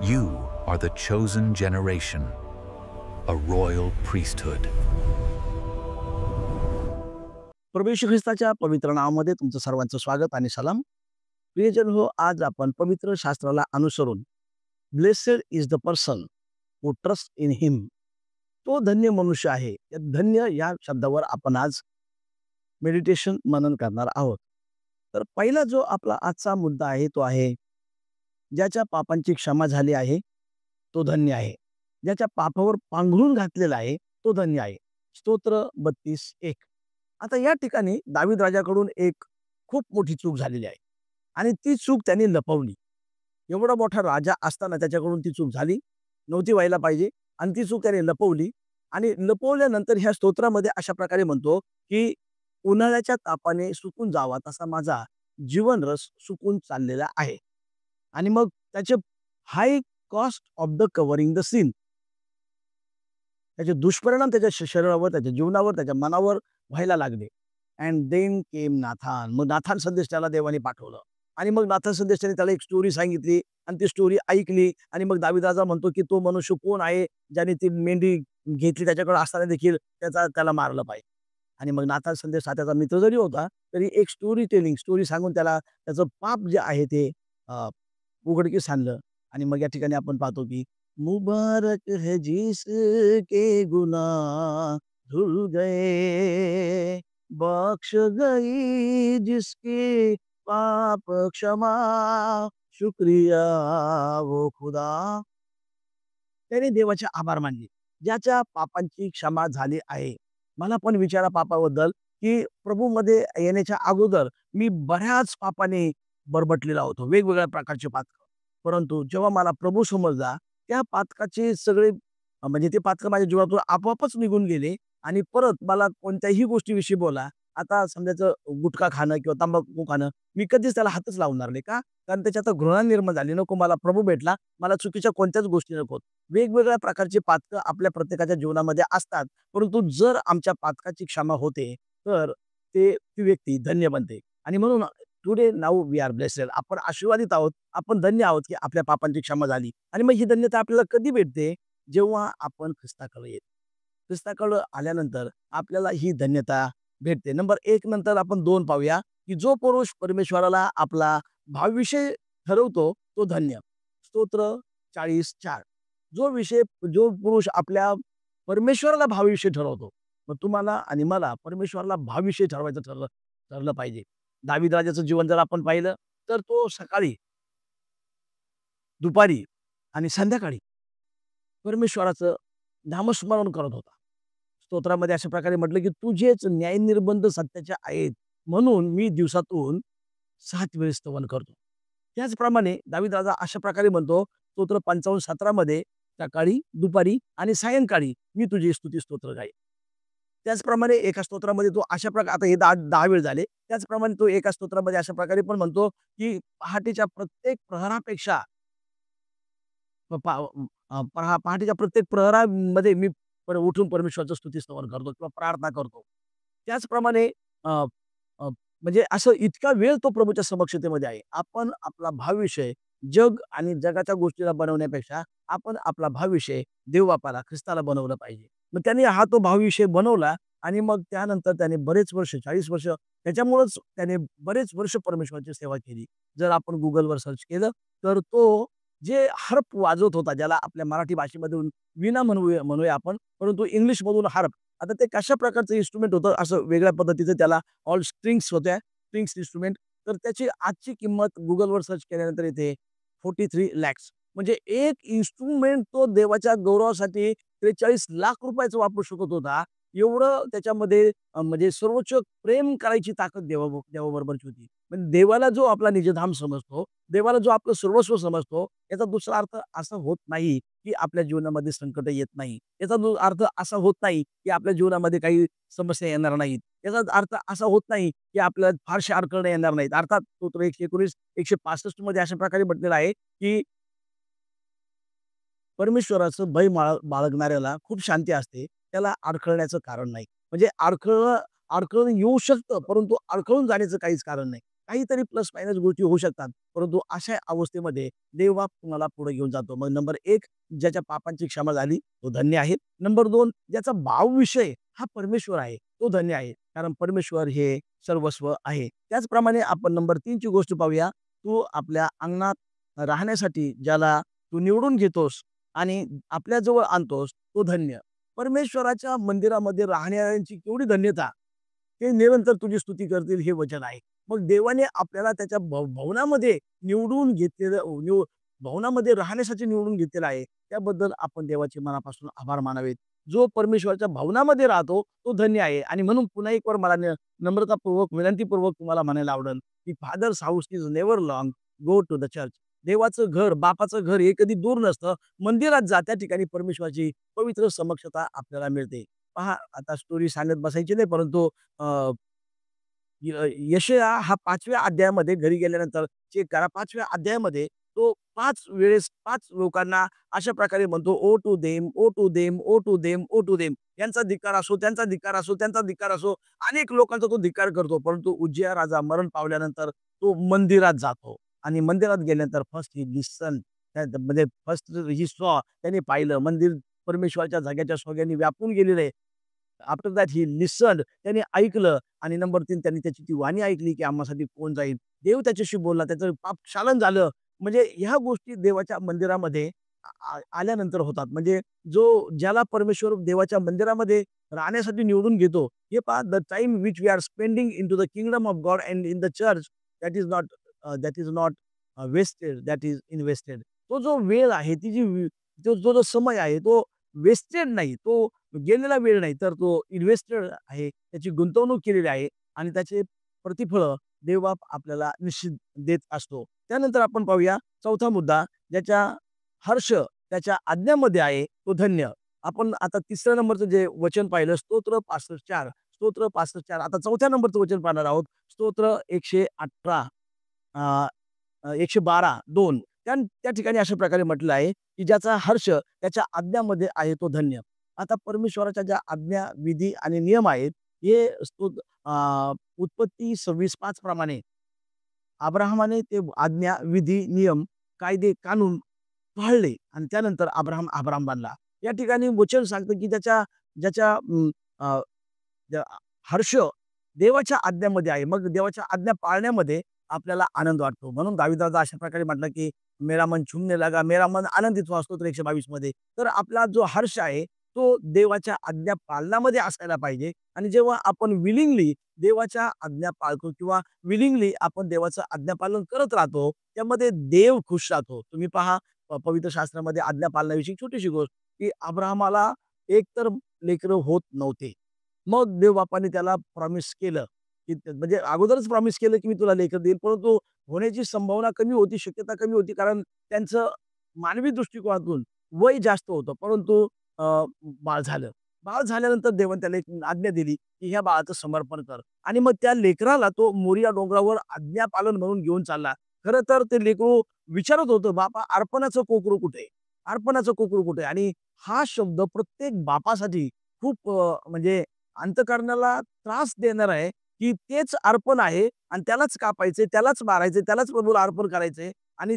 You are the chosen generation, a royal priesthood. प्रभू येशू ख्रिस्ताच्या पवित्र नावामध्ये तुमचं सर्वांचं स्वागत आणि सलाम. प्रियजन हो, आज आपण पवित्र शास्त्राला अनुसरून blessed is the person who trust in him, तो धन्य मनुष्य आहे, या धन्य या शब्दावर आपण आज मेडिटेशन मनन करणार आहोत. तर पहिला जो आपला आजचा मुद्दा आहे तो आहे, ज्याच्या पापांची क्षमा झाली आहे तो धन्य आहे. ज्याच्या पापावर पांघरून घातलेला आहे तो धन्य आहे. स्तोत्र 32:1. आता या ठिकाणी दावीद राजाकडून एक खूप मोठी चूक झालेली आहे आणि ती चूक त्यांनी लपवली. एवढा मोठा राजा असताना त्याच्याकडून ती चूक झाली, नव्हती व्हायला पाहिजे आणि ती चूक त्याने लपवली. आणि लपवल्यानंतर ह्या स्तोत्रामध्ये अशा प्रकारे म्हणतो की उन्हाळ्याच्या तापाने सुकून जावा तसा माझा जीवनरस सुकून चाललेला आहे. आणि मग त्याचे high cost of the covering the sin, त्याचे दुष्परिणाम त्याच्या शरीरावर, त्याच्या जीवनावर, त्याच्या मनावर व्हायला लागले. And then came Nathan. मग नाथान संदेश त्याला देवाने पाठवलं आणि मग नाथान संदेश त्याने त्याला एक स्टोरी सांगितली आणि ती स्टोरी ऐकली. आणि मग दावीद राजा म्हणतो की तो मनुष्य कोण आहे ज्याने ती मेंढी घेतली, त्याच्याकडे असताना देखील त्याला मारलं पाहिजे. आणि मग नाथान संदेश हा त्याचा मित्र जरी होता तरी एक स्टोरी सांगून त्याला त्याचं पाप जे आहे ते उघडकीस आणलं. आणि मग या ठिकाणी आपण पाहतो की मुबारक है जिसके गुनाह धुल गए, बख्श गई जिसके पाप क्षमा, शुक्रिया वो खुदा. त्याने देवाचे आभार मानले ज्याच्या पापांची क्षमा झाली आहे. मला पण विचारा पापाबद्दल की प्रभूमध्ये येण्याच्या अगोदर मी बऱ्याच पापाने बरबटलेला होतो, वेगवेगळ्या प्रकारचे पातक. परंतु जेव्हा मला प्रभू समजला, त्या पातकाचे सगळे म्हणजे ते पातक माझ्या जीवनातून आपोआपच निघून गेले. आणि परत मला कोणत्याही गोष्टीविषयी बोला, आता समजायचं गुटखा खाणं किंवा तंबाखू खाणं, मी कधीच त्याला हातच लावणार नाही. का? कारण त्याच्यात घृणा निर्माण झाली. नको मला प्रभू भेटला, मला चुकीच्या कोणत्याच गोष्टी नकोत. वेगवेगळ्या प्रकारची पातकं आपल्या प्रत्येकाच्या जीवनामध्ये असतात, परंतु जर आमच्या पातकाची क्षमा होते तर ती व्यक्ती धन्य बनते. आणि म्हणून today now we are blessed. आपण आशीर्वादित आहोत, आपण धन्य आहोत की आपल्या पापांची क्षमा झाली. आणि मग ही धन्यता आपल्याला कधी भेटते? जेव्हा आपण ख्रिस्ताकडे येतो. ख्रिस्ताकडे आल्यानंतर आपल्याला ही धन्यता भेटते. नंबर 1 नंतर आपण 2 पाहूया की जो पुरुष परमेश्वराला आपला भावविषय ठरवतो तो धन्य. स्तोत्र 40:4. जो पुरुष आपल्या परमेश्वराला भावविषय ठरवतो. मग तुम्हाला आणि मला परमेश्वराला भावविषय ठरवायचं ठरलं पाहिजे. दावीद राजाचं जीवन जर आपण पाहिलं तर तो सकाळी, दुपारी आणि संध्याकाळी परमेश्वराचं नामस्मरण करत होता. स्तोत्रामध्ये अशा प्रकारे म्हटलं की तुझेच न्यायनिर्बंध सत्याचे आहेत, म्हणून मी दिवसातून 7 वेळेस स्तवन करतो. त्याचप्रमाणे दावीद राजा अशा प्रकारे म्हणतो स्तोत्र 55:17 मध्ये, सकाळी, दुपारी आणि सायंकाळी मी तुझी स्तुती स्तोत्र गाईन. त्याचप्रमाणे एका स्तोत्रामध्ये तो अशा प्रकारे, आता हे 10 वेळ झाले, त्याचप्रमाणे तो एका स्तोत्रामध्ये अशा प्रकारे पण म्हणतो की पहाटेच्या प्रत्येक प्रहरापेक्षा पहाटेच्या प्रत्येक प्रहरामध्ये मी उठून परमेश्वराचं स्तुतीस्तवन करतो किंवा प्रार्थना करतो. त्याचप्रमाणे अ, अ, म्हणजे असं इतका वेळ तो प्रभूच्या समक्षतेमध्ये आहे. आपण आपला भावविषय जग आणि जगाच्या गोष्टीला बनवण्यापेक्षा आपण आपला भावविषय देव बापाला, ख्रिस्ताला बनवलं पाहिजे. मग त्याने हा तो भावविषय बनवला आणि मग त्यानंतर त्याने बरेच वर्ष, 40 वर्ष, त्याच्यामुळेच त्याने बरेच वर्ष परमेश्वराची सेवा केली. जर आपण Googleवर सर्च केलं तर तो जे हार्प वाजवत होता, ज्याला आपल्या मराठी भाषेमधून वीणा म्हणूया आपण, परंतु इंग्लिशमधून हार्प. आता ते कशा प्रकारचं इन्स्ट्रुमेंट होतं, असं वेगळ्या पद्धतीचं त्याला ऑल स्ट्रिंग्स होत्या, स्ट्रिंग्स इन्स्ट्रुमेंट. तर त्याची आजची किंमत Googleवर सर्च केल्यानंतर येते 43 लॅक्स. म्हणजे एक इन्स्ट्रुमेंट तो देवाच्या गौरवासाठी 43 लाख रुपयाचं वापरू शकत होता. एवढं त्याच्यामध्ये म्हणजे सर्वोच्च प्रेम करायची ताकद देवाबरोबरची होती. म्हणजे देवाला जो आपला निजधाम समजतो, देवाला जो आपलं सर्वस्व समजतो, याचा दुसरा अर्थ असा होत नाही की आपल्या जीवनामध्ये संकट येत नाही. याचा अर्थ असा होत नाही की आपल्या जीवनामध्ये काही समस्या येणार नाहीत. याचा अर्थ असा होत नाही की आपल्याला फारशा अडचणी येणार नाहीत. अर्थात स्तोत्र 119, 165 मध्ये अशा प्रकारे म्हटलेलं आहे की परमेश्वराचं भय बाळगणाऱ्याला खूप शांती असते. त्याला अडखळण्याचं कारण नाही. म्हणजे अडखळून येऊ शकतं, परंतु अडखळून जाण्याचं काहीच कारण नाही. काहीतरी प्लस मायनस गोष्टी होऊ शकतात. परंतु अशा अवस्थेमध्ये देवबाप तुम्हाला पुढे घेऊन जातो. मग नंबर 1 ज्याच्या पापांची क्षमा झाली तो धन्य आहे. नंबर 2 ज्याचा भावविषय हा परमेश्वर आहे, तो धन्य आहे. कारण परमेश्वर हे सर्वस्व आहे. त्याचप्रमाणे आपण नंबर 3 ची गोष्ट पाहूया. तू आपल्या अंगणात राहण्यासाठी ज्याला तू निवडून घेतोस आणि आपल्याजवळ आणतोस, तो धन्य. परमेश्वराच्या मंदिरामध्ये राहणाऱ्यांची केवढी धन्यता! ते निरंतर तुझी स्तुती करतील हे वचन आहे. मग देवाने आपल्याला त्याच्या भवनामध्ये निवडून घेतलेलं भवनामध्ये राहण्यासाठी निवडून घेतलेलं आहे. त्याबद्दल आपण देवाचे मनापासून आभार मानावेत. जो परमेश्वराच्या भवनामध्ये राहतो तो धन्य आहे. आणि म्हणून पुन्हा एक वर मला नम्रतापूर्वक, विनंतीपूर्वक तुम्हाला म्हणायला आवडेल, की father's house is never long, go to the church. देवाचं घर, बापाचं घर हे कधी दूर नसतं. मंदिरात जा, त्या ठिकाणी परमेश्वराची पवित्र समक्षता आपल्याला मिळते. पहा, आता स्टोरी सांगत बसायची नाही, परंतु अ, यशया हा 5व्या अध्यायामध्ये घरी गेल्यानंतर चेक करा. 5व्या अध्यायामध्ये तो 5 वेळेस 5 लोकांना अशा प्रकारे म्हणतो, woe to them, woe to them, woe to them, woe to them. यांचा धिक्कार असो, त्यांचा धिक्कार असो, त्यांचा धिक्कार असो. अनेक लोकांचा तो धिक्कार करतो. परंतु उज्जिया राजा मरण पावल्यानंतर तो मंदिरात जातो आणि मंदिरात गेल्यानंतर फर्स्ट ही लिसन, म्हणजे फर्स्ट ही सॉ, त्याने पाहिलं मंदिर परमेश्वराच्या जाग्याच्या सोग्याने व्यापून गेलेलं आहे. आफ्टर दॅट ही लिसन्ड, त्याने ऐकलं आणि नंबर 3 त्यांनी त्याची ती वाणी ऐकली, की आम्हासाठी कोण जाईल. देव त्याच्याशी बोलला, त्याचं पाप क्षालन झालं. म्हणजे ह्या गोष्टी देवाच्या मंदिरामध्ये आल्यानंतर होतात. म्हणजे ज्याला परमेश्वर देवाच्या मंदिरामध्ये राहण्यासाठी निवडून घेतो, हे पहा, the time which we are spending in to the kingdom of God and in the church, that is not wasted, that is invested. तो जो वेळ आहे, ती जो समय आहे, तो वेस्टेड नाही, तो गेलेला वेळ नाही, तर तो इन्व्हेस्टेड आहे. त्याची गुंतवणूक केलेली आहे आणि त्याचे प्रतिफळ देवबाप आपल्याला निश्चित देत असतो. त्यानंतर आपण पाहूया चौथा मुद्दा, ज्याच्या हर्ष त्याच्या आज्ञामध्ये आहे तो धन्य. आपण आता तिसऱ्या नंबरचं जे वचन पाहिलं, स्तोत्र 65, स्तोत्र 65. आता चौथ्या नंबरचं वचन पाहणार आहोत, स्तोत्र 118, 112, 2. त्या ठिकाणी अशा प्रकारे म्हटलं आहे, की ज्याचा हर्ष त्याच्या आज्ञामध्ये आहे तो धन्य. आता परमेश्वराच्या ज्या आज्ञा, विधी आणि नियम आहेत, हे उत्पत्ती 26:5 प्रमाणे अब्राहमाने ते आज्ञा, विधी, नियम, कायदे, कानून पाळले आणि त्यानंतर अब्राहम बनला. या ठिकाणी वचन सांगतं, की ज्याच्या अ, ज्या हर्ष देवाच्या आज्ञामध्ये आहे. मग देवाच्या आज्ञा पाळण्यामध्ये आपल्याला आनंद वाटतो. म्हणून दाविदाचा अशा प्रकारे म्हटलं, की मेरा मन झूमने लगा, मेरा मन आनंदित हुआ, स्तोत्र 122 मध्ये. तर आपला जो हर्ष आहे तो देवाच्या आज्ञा पालनामध्ये असायला पाहिजे. आणि जेव्हा आपण विलिंगली देवाच्या आज्ञा पाळतो किंवा विलिंगली आपण देवाचं आज्ञापालन करत राहतो, त्यामध्ये देव खुश राहतो. तुम्ही पहा, पवित्र शास्त्रामध्ये आज्ञा पालनाविषयी छोटीशी गोष्ट, की अब्राहमाला एकतर लेकरं होत नव्हते. मग देवबापाने त्याला प्रॉमिस केलं, की म्हणजे अगोदरच प्रॉमिस केलं, की मी तुला लेकरं देईल. परंतु होण्याची संभावना कमी होती, शक्यता कमी होती. कारण त्यांचं मानवी दृष्टिकोनातून वय जास्त होतं. परंतु अ, बाळ झालं. बाळ झाल्यानंतर देवाने त्याला एक आज्ञा दिली, की ह्या बाळाचं समर्पण कर. आणि मग त्या लेकराला तो मोरिया डोंगरावर आज्ञापालन म्हणून घेऊन चालला. खरं तर ते लेकरू विचारत होतं, "बापा, अर्पणाचं कोकरू कुठे आहे? अर्पणाचं कोकरू कुठे आहे?" आणि हा शब्द प्रत्येक बापासाठी खूप म्हणजे अंतःकरणाला त्रास देणारा आहे, की तेच अर्पण आहे आणि त्यालाच कापायचंय, त्यालाच मारायचंय, त्यालाच प्रभूला अर्पण करायचंय. आणि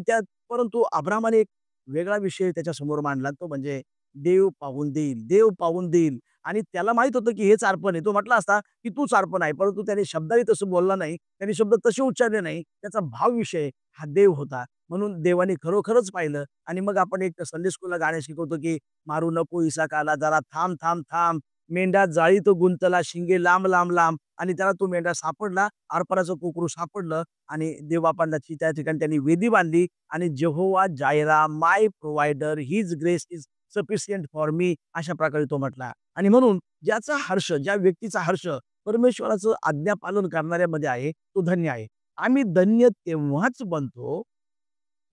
परंतु अब्राहमाने एक वेगळा विषय त्याच्यासमोर मांडला, तो म्हणजे देव पाहून देईल, देव पाहून देईल. आणि त्याला माहित होतं, की हेच अर्पण आहे. तो म्हटला असता, की तूच अर्पण आहे. परंतु त्याने शब्दाने तसं बोलला नाही. त्याने शब्द तसे उच्चारले नाही. त्याचा भावविषय हा देव होता. म्हणून देवाने खरोखरच पाहिलं. आणि मग आपण एक संडे स्कूलला गाणं शिकवतो, की मारू नको इसाकाला, जरा थांब, थांब, थांब. मेंढा जाळीत गुंतला, शिंगे लांब, लांब, लांब. आणि त्याला तो मेंढा सापडला, अर्पणाचं कोकरू सापडलं आणि देवबापांची त्या ठिकाणी त्यांनी वेदी बांधली. आणि जेहोवा जायरा, माय provider, his grace is sufficient for me, अशा प्रकारे तो म्हटला. आणि म्हणून ज्याचा हर्ष, ज्या व्यक्तीचा हर्ष परमेश्वराचं आज्ञापालन करणाऱ्यामध्ये आहे, तो धन्य आहे. आम्ही धन्य तेव्हाच बनतो,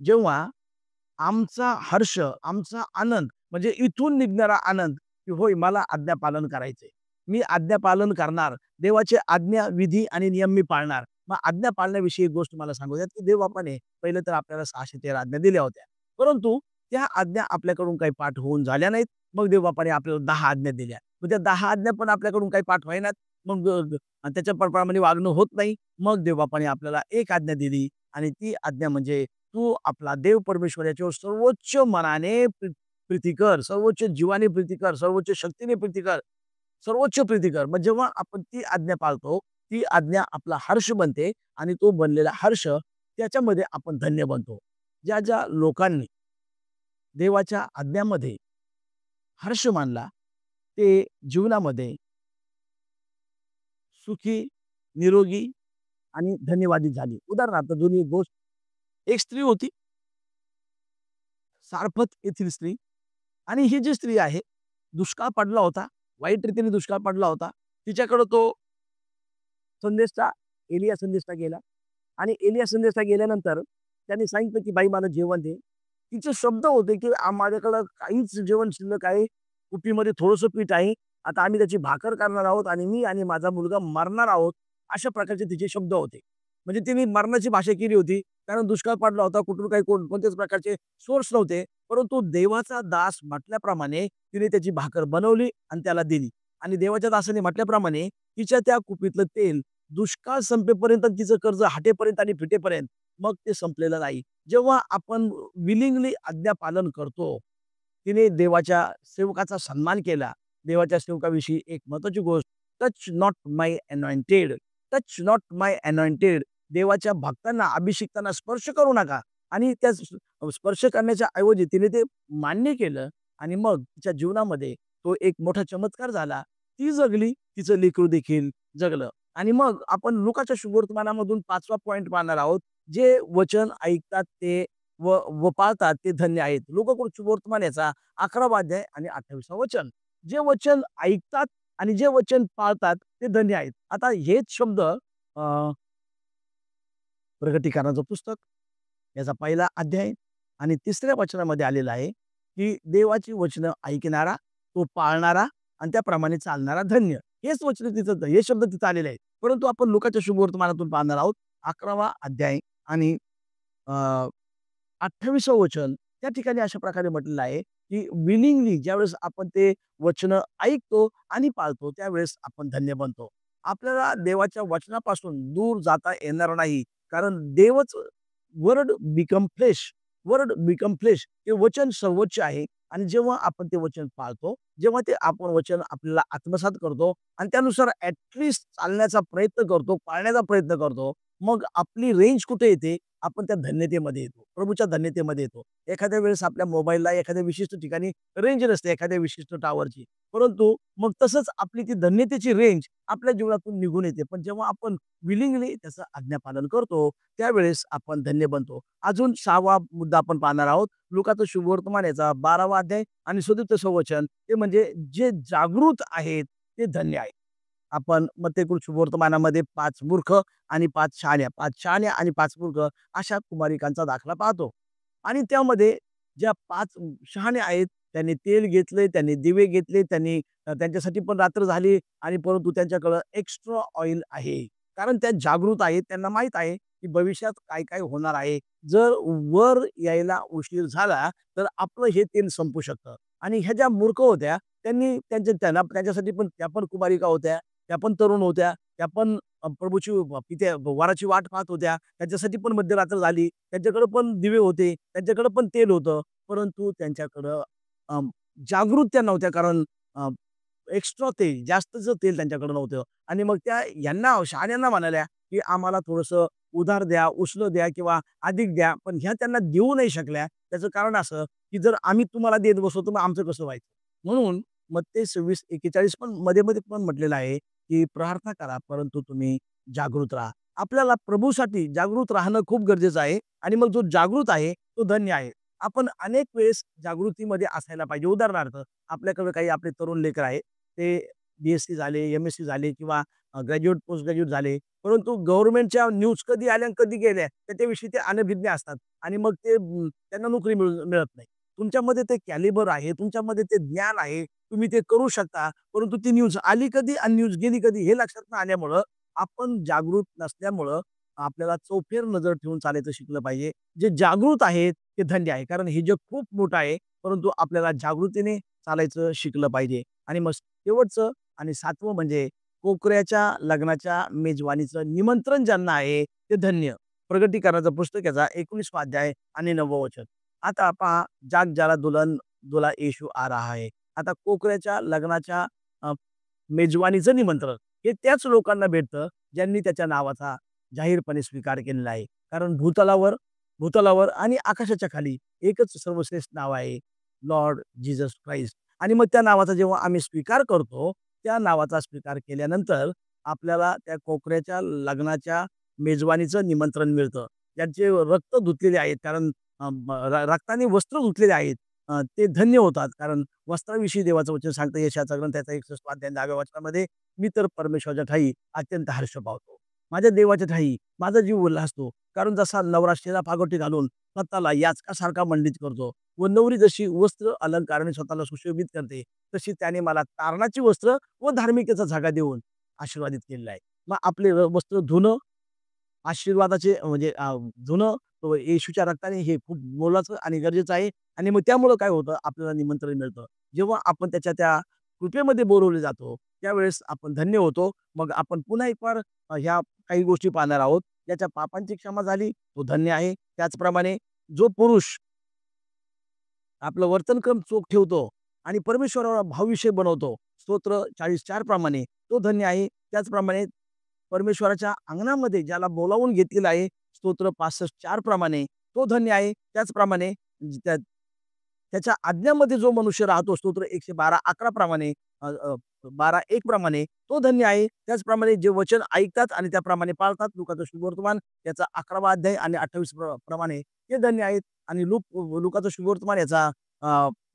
जेव्हा आमचा हर्ष, आमचा आनंद म्हणजे इथून निघणारा आनंद, की होय मला आज्ञापालन करायचंय. मी आज्ञापालन करणार. देवाचे आज्ञा, विधी आणि नियम मी पाळणार. मग आज्ञा पाळण्याविषयी एक गोष्ट मला सांगू द्यात, की देवबापाने पहिले तर आपल्याला 613 आज्ञा दिल्या होत्या. परंतु त्या आज्ञा आपल्याकडून काही पाठ होऊन झाल्या नाहीत. मग देवबापाने आपल्याला 10 आज्ञा दिल्या. मग त्या 10 आज्ञा पण आपल्याकडून काही पाठ होईनात. मग आणि त्याच्या प्रमाणे वागणं होत नाही. मग देवबापाने आपल्याला एक आज्ञा दिली आणि ती आज्ञा म्हणजे तू आपला देव परमेश्वर याच्यावर सर्वोच्च मनाने प्रीती कर, सर्वोच्च जीवाने प्रीती कर, सर्वोच्च शक्तीने प्रीती कर, सर्वोच्च प्रीती कर. मग जेव्हा आपण ती आज्ञा पाळतो, ती आज्ञा आपला हर्ष बनते आणि तो बनलेला हर्ष त्याच्यामध्ये आपण धन्य बनतो. ज्या लोकांनी देवाच्या आज्ञामध्ये हर्ष मानला, ते जीवनामध्ये सुखी, निरोगी आणि धन्यवादी झाली. उदाहरणार्थ दोन्ही गोष्ट एक स्त्री होती, सारपत येथील स्त्री आणि ही जी स्त्री आहे, दुष्काळ पडला होता, वाईट रीतीने दुष्काळ पडला होता. तिच्याकडे तो संदेशटा एलिया संदेशटा गेला आणि एलिया संदेशटा गेल्यानंतर त्यांनी सांगितलं, की "बाई मला जेवण दे." तिचे शब्द होते, की माझ्याकडं काहीच जेवण शिल्लक आहे. कुपीमध्ये थोडंसं पीठ आहे. आता आम्ही त्याची भाकर करणार आहोत आणि मी आणि माझा मुलगा मरणार आहोत. अशा प्रकारचे तिचे शब्द होते. म्हणजे तिने मरणाची भाषा केली होती. कारण दुष्काळ पडला होता. कुठून काही कोणत्याच प्रकारचे सोर्स नव्हते. परंतु देवाचा दास म्हटल्याप्रमाणे तिने त्याची भाकर बनवली आणि त्याला दिली. आणि देवाच्या दासाने म्हटल्याप्रमाणे तिच्या त्या कुपीतलं तेल दुष्काळ संपेपर्यंत, तिचं कर्ज हटेपर्यंत आणि फिटेपर्यंत मग ते संपलेलं नाही. जेव्हा आपण विलिंगली आज्ञा पालन करतो, तिने देवाच्या सेवकाचा सन्मान केला. देवाच्या सेवकाविषयी एक महत्त्वाची गोष्ट, touch not my anointed, touch not my anointed. देवाच्या भक्तांना, अभिषिक्तांना स्पर्श करू नका. आणि त्या स्पर्श करण्याच्या ऐवजी तिने ते मान्य केलं आणि मग तिच्या जीवनामध्ये तो एक मोठा चमत्कार झाला. ती जगली, तिचं लेकरू देखील जगलं. आणि मग आपण लुकाच्या शुभवर्तमानामधून 5वा पॉइंट पाहणार आहोत. जे वचन ऐकतात ते व पाळतात ते धन्य आहेत. लोककृत शुभवर्तमान याचा 11वा अध्याय आणि 28वा वचन. जे वचन ऐकतात आणि जे वचन पाळतात ते धन्य आहेत. आता हेच शब्द प्रगटीकरणाचं पुस्तक याचा 1ला अध्याय आणि 3ऱ्या वचनामध्ये आलेला आहे, की देवाची वचनं ऐकणारा, तो पाळणारा आणि त्याप्रमाणे चालणारा धन्य. हेच वचन तिथं, हे शब्द तिथं आलेले आहेत. परंतु आपण लोकांच्या शुभवर्तमानातून पाहणार आहोत 11वा अध्याय आणि 28वं वचन. त्या ठिकाणी अशा प्रकारे म्हटलेलं आहे, की विलिंगली ज्यावेळेस आपण ते वचनं ऐकतो आणि पाळतो, त्यावेळेस आपण धन्य बनतो. आपल्याला देवाच्या वचनापासून दूर जाता येणार नाही. कारण देवच word become flesh, word become flesh. हे वचन सर्वोच्च आहे आणि जेव्हा आपण ते वचन पाळतो, जेव्हा ते आपण वचन आपल्याला आत्मसात करतो आणि त्यानुसार चालण्याचा प्रयत्न करतो, पाळण्याचा प्रयत्न करतो, मग आपली रेंज कुठे येते? आपण त्या धन्यतेमध्ये येतो. प्रभूच्या धन्यतेमध्ये येतो. एखाद्या वेळेस आपल्या मोबाईलला एखाद्या विशिष्ट ठिकाणी रेंज नसते, एखाद्या विशिष्ट टॉवरची. परंतु मग तसंच आपली ती धन्यतेची रेंज आपल्या जीवनातून निघून येते. पण जेव्हा आपण विलिंगली त्याचं आज्ञापालन करतो, त्यावेळेस आपण धन्य बनतो. अजून 6वा मुद्दा आपण पाहणार आहोत. लुकाचं शुभवर्तमान याचा 12वा अध्याय आणि 37वं वचन. ते म्हणजे जे जागृत आहेत ते धन्य आहेत. आपण मत्तेकृत शुभवर्तमानामध्ये 5 मूर्ख आणि 5 शहाण्या, 5 शहाण्या आणि 5 मूर्ख अशा कुमारिकांचा दाखला पाहतो. आणि त्यामध्ये ज्या 5 शहाण्या आहेत, त्यांनी तेल घेतले, त्यांनी दिवे घेतले, त्यांनी त्यांच्यासाठी पण रात्र झाली आणि परंतु त्यांच्याकडं एक्स्ट्रा ऑइल आहे. कारण त्या जागृत आहेत. त्यांना माहीत आहे, की भविष्यात काय-काय होणार आहे. जर वर यायला उशीर झाला, तर आपलं हे तेल संपू शकतं. आणि ह्या ज्या मूर्ख होत्या, त्यांच्यासाठी पण त्या पण कुमारिका होत्या, त्या पण तरुण होत्या, त्या पण प्रभूची वराची वाट पाहत होत्या. त्यांच्यासाठी पण मध्यरात्र झाली. त्यांच्याकडे पण दिवे होते, त्यांच्याकडे पण तेल होतं. परंतु त्यांच्याकडं अ, जागृत त्या नव्हत्या. कारण एक्स्ट्रा तेल, जास्तचं तेल त्यांच्याकडे नव्हतं. आणि मग त्या ह्यांना शहाण्यांना म्हणाल्या, की आम्हाला थोडंसं उधार द्या, उसनं द्या किंवा अधिक द्या. पण ह्या त्यांना देऊ नाही शकल्या. त्याचं कारण असं, की जर आम्ही तुम्हाला देत बसलो, तर मग आमचं कसं व्हायचं? म्हणून मत्ते 26:41 पण मध्ये-मध्ये पण म्हटलेलं आहे, की प्रार्थना करा, परंतु तुम्ही जागृत राहा. आपल्याला प्रभूसाठी जागृत राहणं खूप गरजेचं आहे आणि मग जो जागृत आहे, तो धन्य आहे. आपण अनेक वेळेस जागृतीमध्ये असायला पाहिजे. उदाहरणार्थ, आपल्याकडे काही आपले तरुण लेकरं आहेत. ते बी-एस-सी झाले, एम-एस-सी झाले किंवा ग्रॅज्युएट, पोस्ट ग्रॅज्युएट झाले. परंतु गव्हर्नमेंटच्या न्यूज कधी आल्या आणि कधी गेल्या, त्याच्याविषयी ते अनभिज्ञ असतात आणि मग ते त्यांना नोकरी मिळत नाही. तुमच्यामध्ये ते कॅलिबर आहे, तुमच्यामध्ये ते ज्ञान आहे, तुम्ही ते करू शकता. परंतु ती न्यूज आली कधी आणि न्यूज गेली कधी हे लक्षात न आल्यामुळं आपण जागृत नसल्यामुळं आपल्याला चौफेर नजर ठेवून चालायचं शिकलं पाहिजे. जे जागृत आहेत ते धन्य आहे. कारण हे जग खूप मोठं आहे, परंतु आपल्याला जागृतीने चालायचं शिकलं पाहिजे. आणि मग शेवटचं आणि 7वं म्हणजे कोकऱ्याच्या लग्नाच्या मेजवानीचं निमंत्रण ज्यांना आहे ते धन्य. प्रगटीकरणाचं पुस्तक याचा 19वा अध्याय आणि 9वं वचन. आता पहा, जाग ज्याला दुल्हन दुल्हा येशू आ रहा है. आता कोकऱ्याच्या लग्नाच्या मेजवानीचं निमंत्रण हे त्याच लोकांना भेटतं ज्यांनी त्याच्या नावाचा जाहीरपणे स्वीकार केलेला आहे. कारण भूतलावर आणि आकाशाच्या खाली एकच सर्वश्रेष्ठ नाव आहे, लॉर्ड जीसस क्राइस्ट. आणि मग त्या नावाचा जेव्हा आम्ही स्वीकार करतो, त्या नावाचा स्वीकार केल्यानंतर आपल्याला त्या कोकऱ्याच्या लग्नाच्या मेजवानीचं निमंत्रण मिळतं. ज्यांचे रक्त धुतलेले आहेत, कारण रक्ताने वस्त्र धुतलेले आहेत, ते धन्य होतात. कारण वस्त्राविषयी देवाचं वचन सांगतं यशाचा ग्रंथ त्याचा 61 अध्याय 10व्या वचनामध्ये, "मी तर परमेश्वराच्या ठायी अत्यंत हर्ष पावतो. माझ्या देवाच्या ठायी माझा जीव उल्हासतो. कारण जसा नवरा शेला पागोटी घालून स्वतःला याचकासारखा मंडित करतो व नवरी जशी वस्त्र अलंकाराने स्वतःला सुशोभित करते, तशी त्याने मला तारणाची वस्त्र व धार्मिकतेचा धागा देऊन आशीर्वादित केलेला आहे." मग आपले वस्त्र धुणं आशीर्वादाचे म्हणजे धुणं येशूच्या रक्ताने हे खूप मोलाचं आणि गरजेचं आहे. आणि मग त्यामुळं काय होतं, आपल्याला निमंत्रण मिळतं. जेव्हा आपण त्याच्या त्या कृपेमध्ये बोलावले जातो, त्यावेळेस आपण धन्य होतो. मग आपण पुन्हा एक वार ह्या काही गोष्टी पाहणार आहोत. ज्याच्या पापांची क्षमा झाली तो धन्य आहे. त्याचप्रमाणे जो पुरुष आपलं वर्तनक्रम चोख ठेवतो आणि परमेश्वराला भावविषय बनवतो, स्तोत्र 40:4 प्रमाणे तो धन्य आहे. त्याचप्रमाणे परमेश्वराच्या अंगणामध्ये ज्याला बोलावून घेतलेलं आहे, स्तोत्र 65:4 प्रमाणे तो धन्य आहे. त्याचप्रमाणे त्या त्याच्या आज्ञामध्ये जो मनुष्य राहतो, स्तोत्र 112:11 प्रमाणे 12:1 प्रमाणे तो धन्य आहे. त्याचप्रमाणे जे वचन ऐकतात आणि त्याप्रमाणे पाळतात, लुकाचं शुभवर्तमान याचा 11वा अध्याय आणि 28 प्रमाणे ते धन्य आहेत. आणि लुकाचं शुभवर्तमान याचा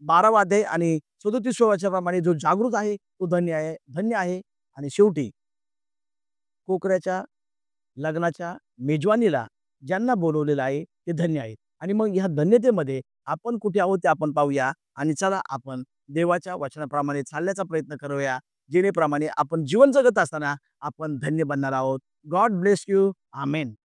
12वा अध्याय आणि 37व्या वचनाप्रमाणे जो जागृत आहे तो धन्य आहे. आणि शेवटी कोकऱ्याच्या लग्नाच्या मेजवानीला ज्यांना बोलवलेलं आहे ते धन्य आहेत. आणि मग ह्या धन्यतेमध्ये आपण कुठे आहोत ते आपण पाहूया. आणि चला आपण देवाच्या वचनाप्रमाणे चालण्याचा प्रयत्न करूया, जेणेप्रमाणे आपण जीवन जगत असताना आपण धन्य बनणार आहोत. God bless you. आमेन.